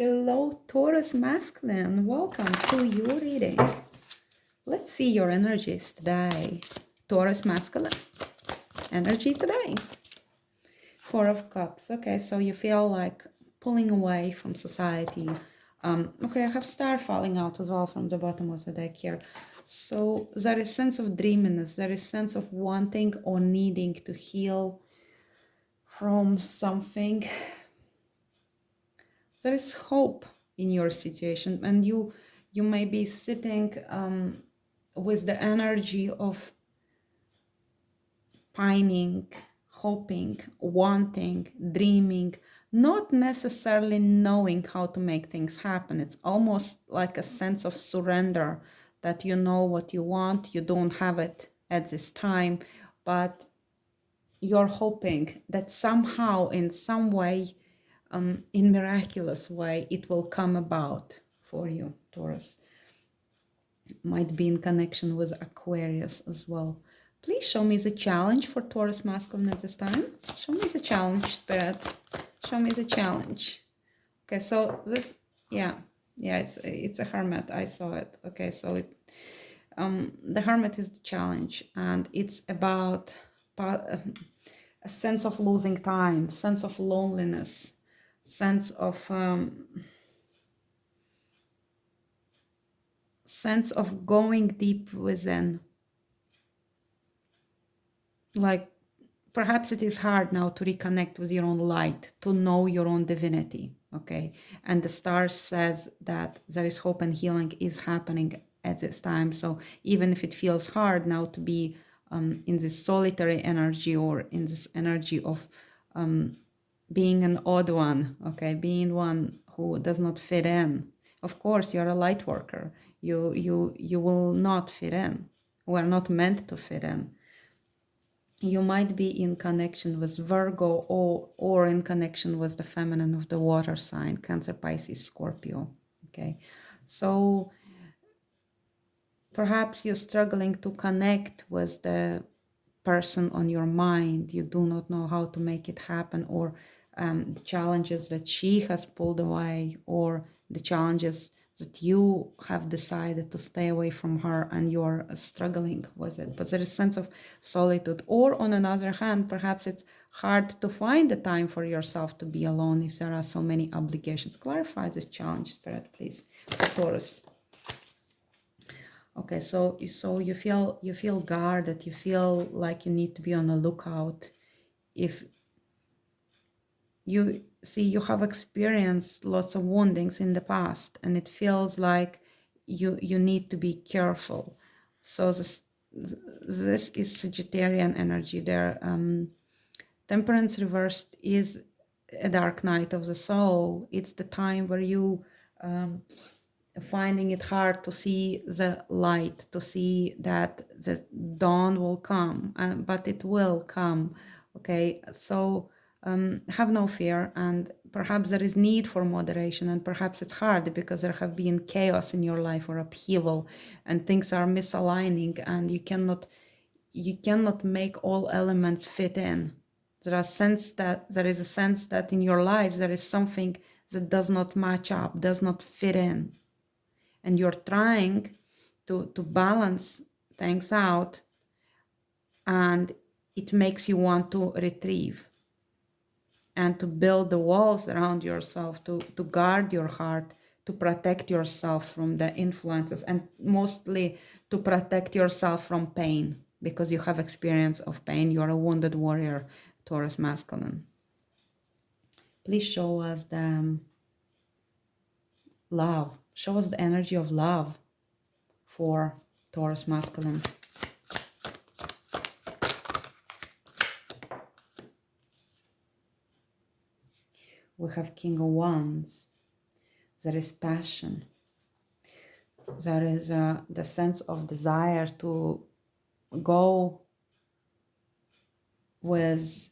Hello, Taurus masculine. Welcome to your reading. Let's see your energies today. Taurus masculine energy today. Four of Cups. Okay, so you feel like pulling away from society. Okay, I have star falling out as well from the bottom of the deck here. So there is sense of dreaminess. There is sense of wanting or needing to heal from something. There is hope in your situation, and you may be sitting with the energy of pining, hoping, wanting, dreaming, not necessarily knowing how to make things happen. It's almost like a sense of surrender, that you know what you want, you don't have it at this time, but you're hoping that somehow, in some way, in miraculous way, it will come about for you, Taurus. Might be in connection with Aquarius as well. Please show me the challenge for Taurus masculine at this time. Show me the challenge, Spirit. Show me the challenge. Okay, so this, yeah, it's a Hermit. I saw it. Okay, so it, the Hermit is the challenge, and it's about a sense of losing time, sense of loneliness, sense of going deep within. Like, perhaps it is hard now to reconnect with your own light, to know your own divinity, okay? And the stars says that there is hope and healing is happening at this time. So even if it feels hard now to be in this solitary energy, or in this energy of being an odd one, okay, being one who does not fit in. Of course, you're a light worker. You will not fit in. We're not meant to fit in. You might be in connection with Virgo, or in connection with the feminine of the water sign, Cancer, Pisces, Scorpio, okay? So perhaps you're struggling to connect with the person on your mind. You do not know how to make it happen, or the challenges that she has pulled away, or the challenges that you have decided to stay away from her, and you're struggling with it. But there is a sense of solitude. Or on another hand, perhaps it's hard to find the time for yourself to be alone if there are so many obligations. Clarify this challenge, Spirit, please, for Taurus. Okay, so you feel guarded, you feel like you need to be on the lookout. If you see, you have experienced lots of woundings in the past, and it feels like you need to be careful. So this is Sagittarian energy there. Temperance reversed is a dark night of the soul. It's the time where you finding it hard to see the light, to see that the dawn will come, but it will come, okay? So have no fear, and perhaps there is need for moderation, and perhaps it's hard because there have been chaos in your life, or upheaval, and things are misaligning, and you cannot make all elements fit in. There is a sense that in your lives there is something that does not match up, does not fit in. And you're trying to balance things out, and it makes you want to retrieve and to build the walls around yourself, to guard your heart, to protect yourself from the influences, and mostly to protect yourself from pain, because you have experience of pain. You're a wounded warrior, Taurus masculine. Please show us the love. Show us the energy of love for Taurus masculine. We have King of Wands. There is passion. There is the sense of desire to go with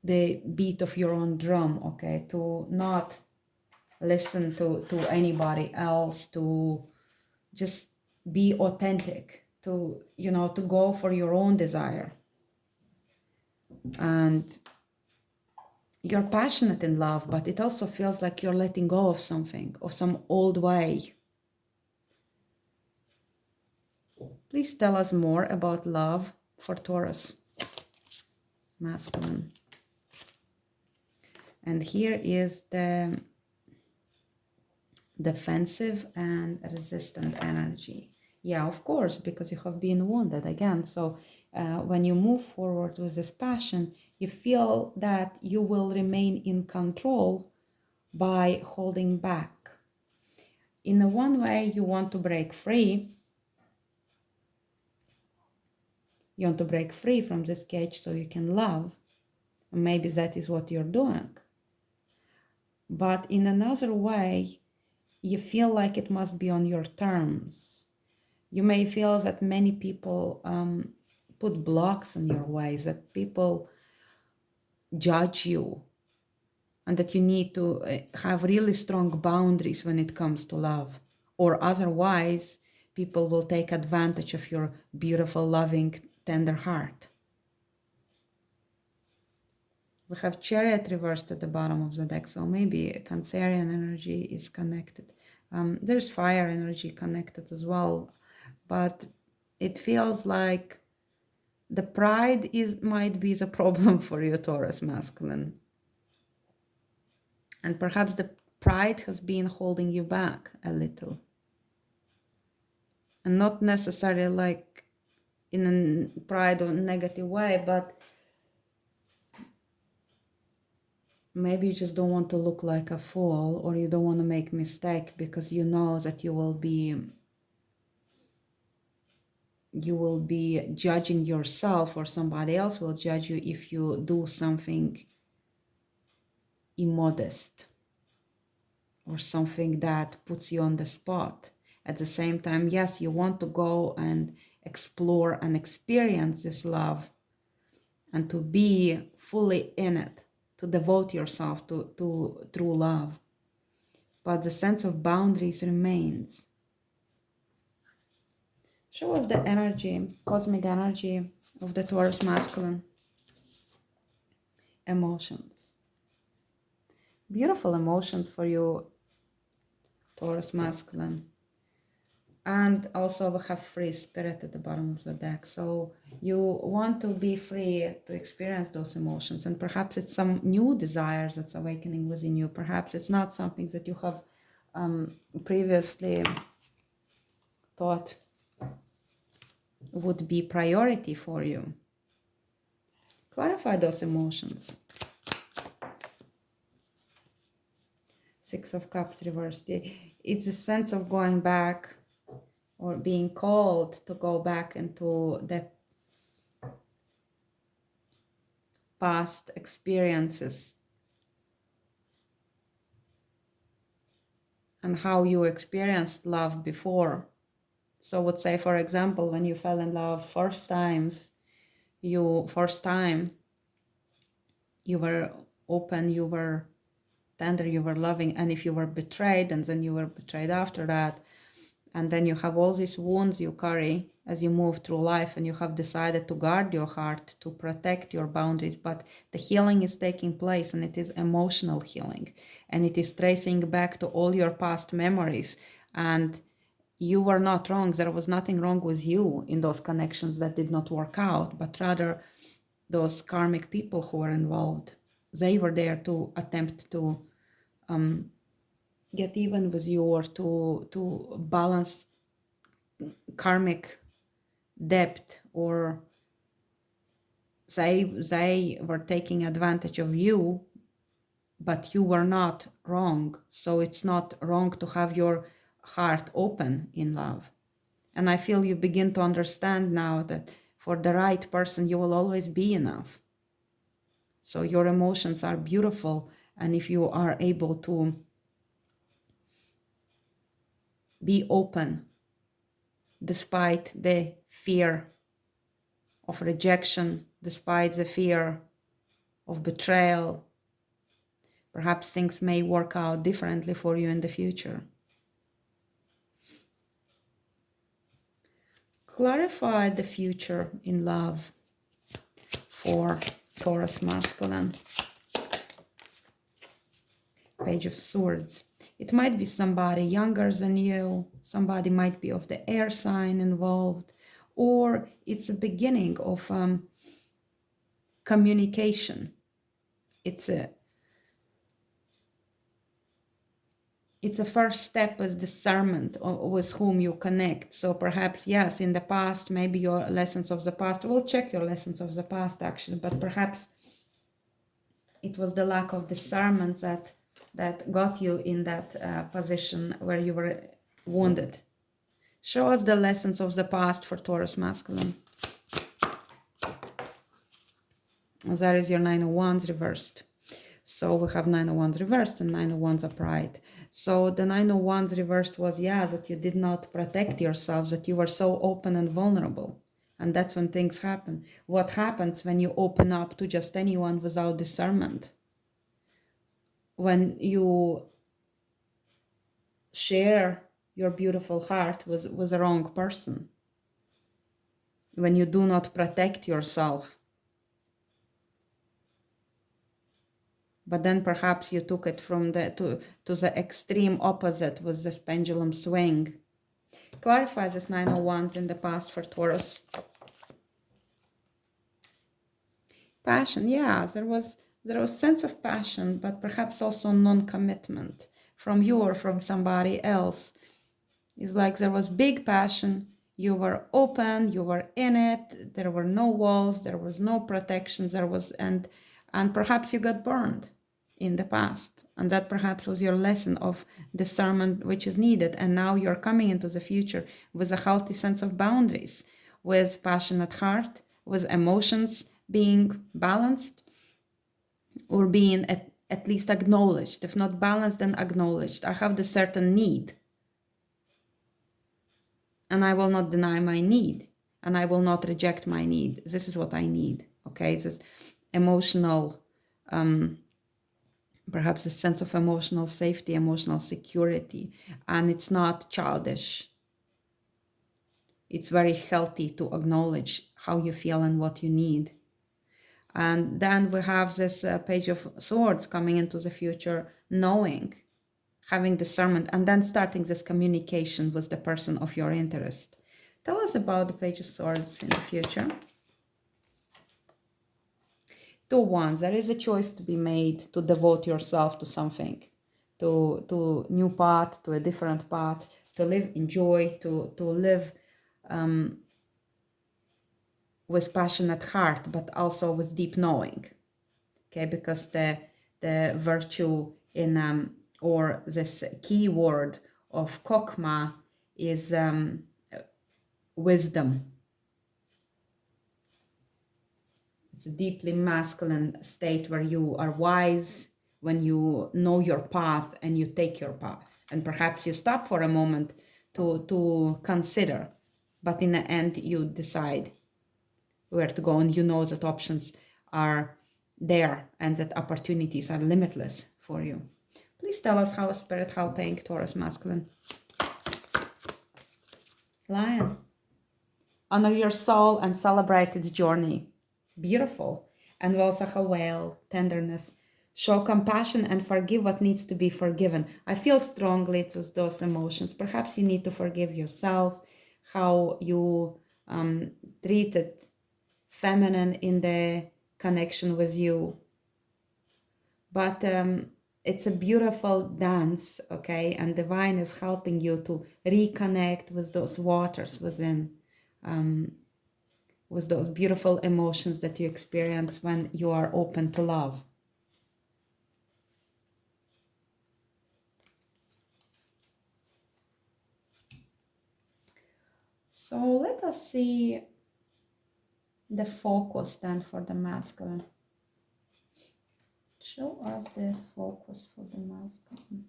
the beat of your own drum, okay? To not listen to anybody else, to just be authentic, to go for your own desire. And you're passionate in love, but it also feels like you're letting go of something, of some old way. Please tell us more about love for Taurus, masculine. And here is the defensive and resistant energy. Yeah, of course, because you have been wounded again. So when you move forward with this passion, you feel that you will remain in control by holding back. In the one way, you want to break free. You want to break free from this cage so you can love. And maybe that is what you're doing. But in another way, you feel like it must be on your terms. You may feel that many people put blocks in your way, that people judge you, and that you need to have really strong boundaries when it comes to love. Or otherwise, people will take advantage of your beautiful, loving, tender heart. We have Chariot reversed at the bottom of the deck, so maybe Cancerian energy is connected. There's fire energy connected as well, but it feels like the pride might be the problem for you, Taurus masculine. And perhaps the pride has been holding you back a little. And not necessarily like in a pride or negative way, but maybe you just don't want to look like a fool, or you don't want to make mistake because you know that you will be judging yourself, or somebody else will judge you if you do something immodest or something that puts you on the spot. At the same time, yes, you want to go and explore and experience this love and to be fully in it, to devote yourself to true love. But the sense of boundaries remains. Show us the energy, cosmic energy of the Taurus masculine. Emotions. Beautiful emotions for you, Taurus masculine. And also we have free spirit at the bottom of the deck. So you want to be free to experience those emotions. And perhaps it's some new desires that's awakening within you. Perhaps it's not something that you have previously thought would be priority for you. Clarify those emotions. Six of Cups reversed. It's a sense of going back, or being called to go back into the past experiences and how you experienced love before. So I would say, for example, when you fell in love first time, you were open, you were tender, you were loving, and if you were betrayed, and then you were betrayed after that, and then you have all these wounds you carry as you move through life, and you have decided to guard your heart, to protect your boundaries, but the healing is taking place, and it is emotional healing, and it is tracing back to all your past memories. And you were not wrong. There was nothing wrong with you in those connections that did not work out, but rather those karmic people who were involved, they were there to attempt to get even with you, or to balance karmic debt, or they were taking advantage of you, but you were not wrong. So it's not wrong to have your heart open in love. And I feel you begin to understand now that for the right person, you will always be enough. So your emotions are beautiful. And if you are able to be open, despite the fear of rejection, despite the fear of betrayal, perhaps things may work out differently for you in the future. Clarify the future in love for Taurus masculine. Page of Swords. It might be somebody younger than you, somebody might be of the air sign involved, or it's a beginning of communication. It's a first step is discernment with whom you connect. So perhaps, yes, in the past, maybe your lessons of the past, we'll check your lessons of the past actually, but perhaps it was the lack of discernment that got you in that position where you were wounded. Show us the lessons of the past for Taurus masculine. That is your Nine of Wands reversed. So we have Nine of Wands reversed and Nine of Wands upright. So the Nine of Wands reversed was, yeah, that you did not protect yourself, that you were so open and vulnerable. And that's when things happen. What happens when you open up to just anyone without discernment? When you share your beautiful heart with the wrong person. When you do not protect yourself. But then perhaps you took it from to the extreme opposite with this pendulum swing. Clarify this Nine of Wands in the past for Taurus. Passion, yeah, there was sense of passion, but perhaps also non-commitment from you or from somebody else. It's like there was big passion, you were open, you were in it, there were no walls, there was no protection, and perhaps you got burned in the past, and that perhaps was your lesson of discernment which is needed, and now you're coming into the future with a healthy sense of boundaries, with passionate heart, with emotions being balanced or being at least acknowledged. If not balanced, then acknowledged. I have this certain need and I will not deny my need and I will not reject my need. This is what I need. Okay, this emotional perhaps a sense of emotional safety, emotional security, and it's not childish. It's very healthy to acknowledge how you feel and what you need. And then we have this Page of Swords coming into the future, knowing, having discernment, and then starting this communication with the person of your interest. Tell us about the Page of Swords in the future. Two Wands, there is a choice to be made to devote yourself to something, to new path, to a different path, to live in joy, to live with passionate heart, but also with deep knowing. Okay, because the virtue in or this key word of kokma is wisdom. It's a deeply masculine state where you are wise, when you know your path and you take your path. And perhaps you stop for a moment to consider, but in the end you decide where to go, and you know that options are there and that opportunities are limitless for you. Please tell us how is Spirit helping Taurus masculine. Lion. Honor your soul and celebrate its journey. Beautiful. And we also have Whale, tenderness. Show compassion and forgive what needs to be forgiven. I feel strongly it was those emotions. Perhaps you need to forgive yourself, how you treated feminine in the connection with you. But it's a beautiful dance, okay? And divine is helping you to reconnect with those waters within, with those beautiful emotions that you experience when you are open to love. So let us see the focus then for the masculine. Show us the focus for the masculine.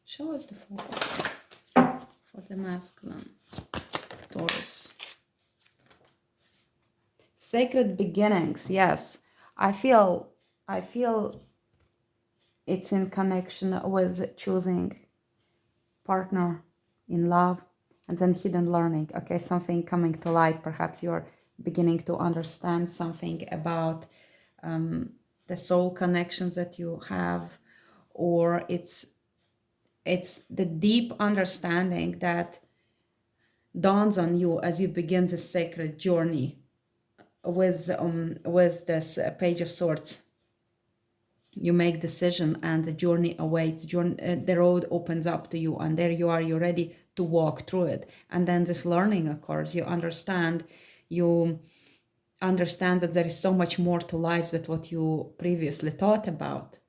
Show us the focus for the masculine. Taurus. Sacred beginnings, yes. I feel it's in connection with choosing partner in love, and then hidden learning. Okay, something coming to light. Perhaps you're beginning to understand something about the soul connections that you have, or it's the deep understanding that dawns on you as you begin this sacred journey with this page of swords. You make decision and the journey awaits. The road opens up to you, and there you are. You're ready to walk through it, and then this learning occurs. You understand that there is so much more to life than what you previously thought about,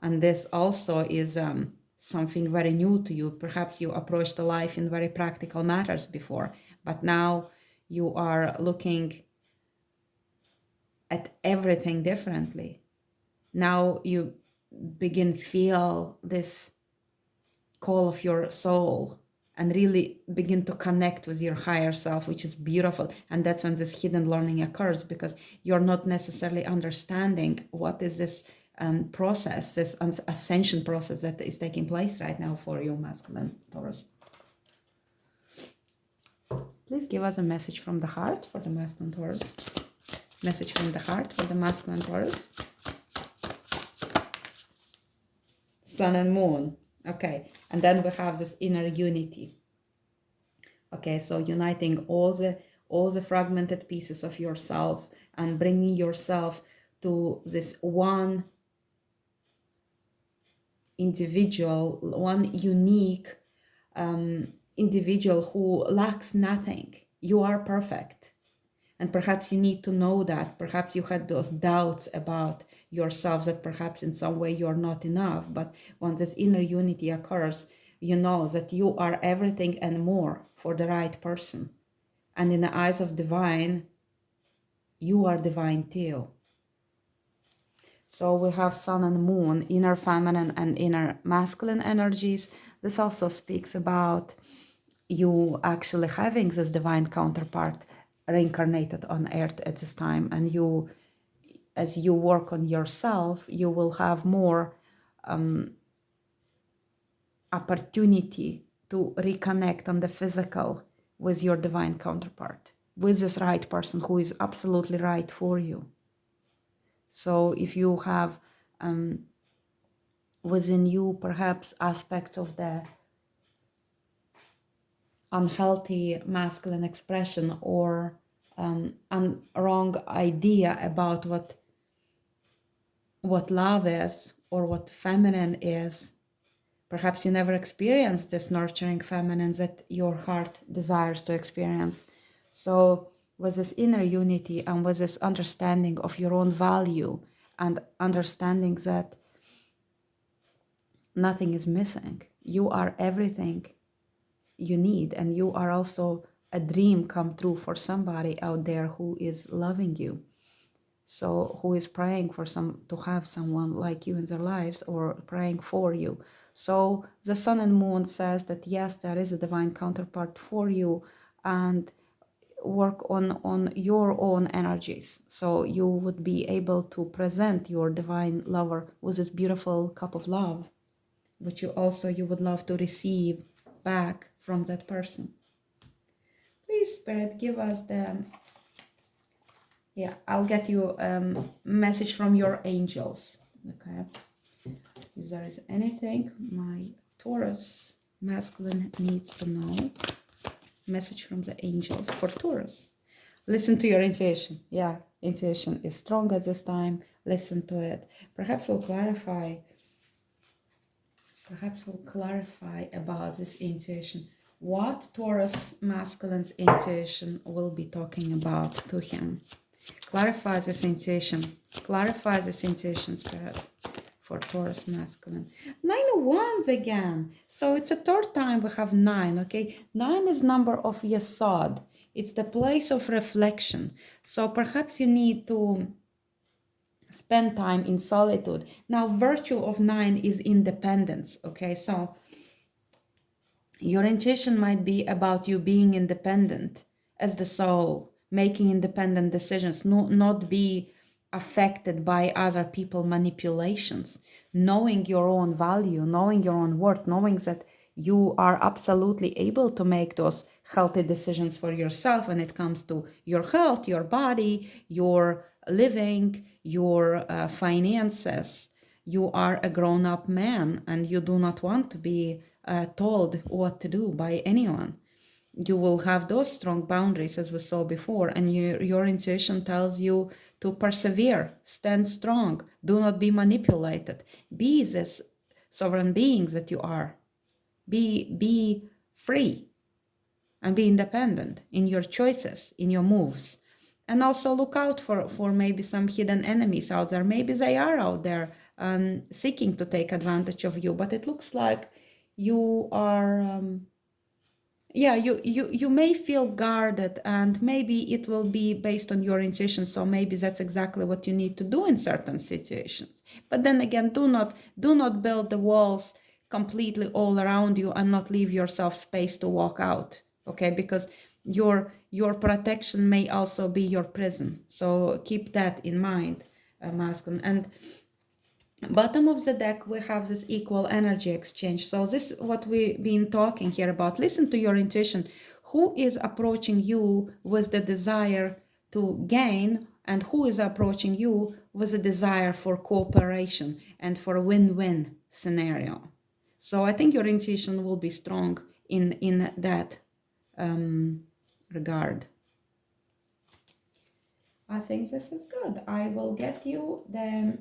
and this also is something very new to you. Perhaps you approached the life in very practical matters before, but now you are looking at everything differently. Now you begin feel this call of your soul and really begin to connect with your higher self, which is beautiful. And that's when this hidden learning occurs, because you're not necessarily understanding what is this process, this ascension process that is taking place right now for you, masculine Taurus. Please give us a message from the heart for the masculine Taurus. Message from the heart for the masculine Taurus. Sun and moon. Okay, and then we have this inner unity. Okay, so uniting all the fragmented pieces of yourself and bringing yourself to this one individual, one unique individual who lacks nothing. You are perfect. And perhaps you need to know that. Perhaps you had those doubts about yourself that perhaps in some way you're not enough. But when this inner unity occurs, you know that you are everything and more for the right person. And in the eyes of divine, you are divine too. So we have sun and moon, inner feminine and inner masculine energies. This also speaks about you actually having this divine counterpart reincarnated on earth at this time, and you, as you work on yourself, you will have more opportunity to reconnect on the physical with your divine counterpart, with this right person who is absolutely right for you. So if you have within you perhaps aspects of the unhealthy masculine expression or wrong idea about what love is or what feminine is. Perhaps you never experienced this nurturing feminine that your heart desires to experience. So with this inner unity and with this understanding of your own value and understanding that nothing is missing, you are everything you need, and you are also a dream come true for somebody out there who is loving you, so who is praying for to have someone like you in their lives or praying for you. So the sun and moon says that yes, there is a divine counterpart for you, and work on your own energies, so you would be able to present your divine lover with this beautiful cup of love, which you would love to receive back from that person. Please, Spirit, give us I'll get you a message from your angels. Okay, if there is anything my Taurus masculine needs to know, message from the angels for Taurus. Listen to your intuition. Yeah, intuition is strong at this time. Listen to it. Perhaps we'll clarify about this intuition. What Taurus masculine's intuition will be talking about to him. Clarify this intuition. Clarify this intuition, Spirit, for Taurus masculine. 9 of Wands again. So it's a third time we have 9, okay? 9 is number of Yesod. It's the place of reflection. So perhaps you need to spend time in solitude. Now, virtue of 9 is independence, okay? So your intuition might be about you being independent as the soul, making independent decisions, not be affected by other people manipulations, knowing your own value, knowing your own worth, knowing that you are absolutely able to make those healthy decisions for yourself when it comes to your health, your body, your living your finances. You are a grown-up man and you do not want to be told what to do by anyone. You will have those strong boundaries as we saw before, and your intuition tells you to persevere, stand strong, do not be manipulated, be this sovereign being that you are, be free and be independent in your choices, in your moves. And also look out for maybe some hidden enemies out there. Maybe they are out there seeking to take advantage of you, but it looks like you are you may feel guarded, and maybe it will be based on your intuition, so maybe that's exactly what you need to do in certain situations. But then again, do not build the walls completely all around you and not leave yourself space to walk out, okay? Because your protection may also be your prison, so keep that in mind, masculine. And bottom of the deck, we have this equal energy exchange. So this is what we've been talking here about. Listen to your intuition. Who is approaching you with the desire to gain, and who is approaching you with a desire for cooperation and for a win-win scenario? So I think your intuition will be strong in that regard. I think this is good. I will get you the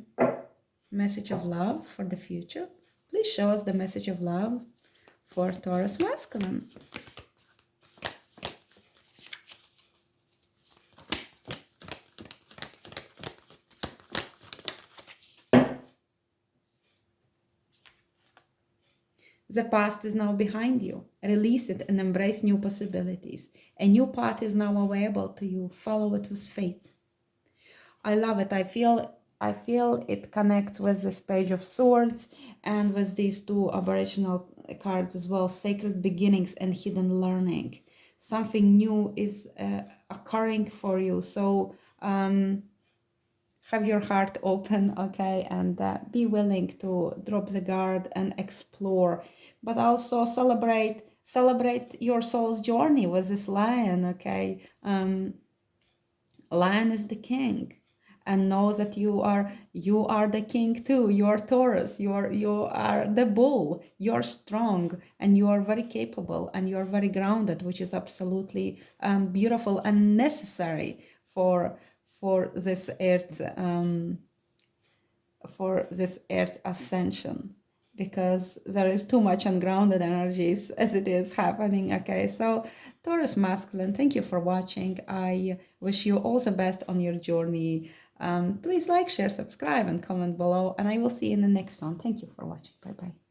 message of love for the future. Please show us the message of love for Taurus masculine. The past is now behind you. Release it and embrace new possibilities. A new path is now available to you. Follow it with faith. I love it. I feel it connects with this Page of Swords and with these two Aboriginal cards as well. Sacred beginnings and hidden learning. Something new is occurring for you. So have your heart open, okay, and be willing to drop the guard and explore, but also celebrate your soul's journey with this lion, okay? Lion is the king, and know that you are the king too. You're Taurus, you are the bull. You're strong and you are very capable and you're very grounded, which is absolutely beautiful and necessary for this earth's ascension, because there is too much ungrounded energies as it is happening. Okay, so Taurus masculine, thank you for watching. I wish you all the best on your journey. Please like, share, subscribe, and comment below, and I will see you in the next one. Thank you for watching. Bye bye.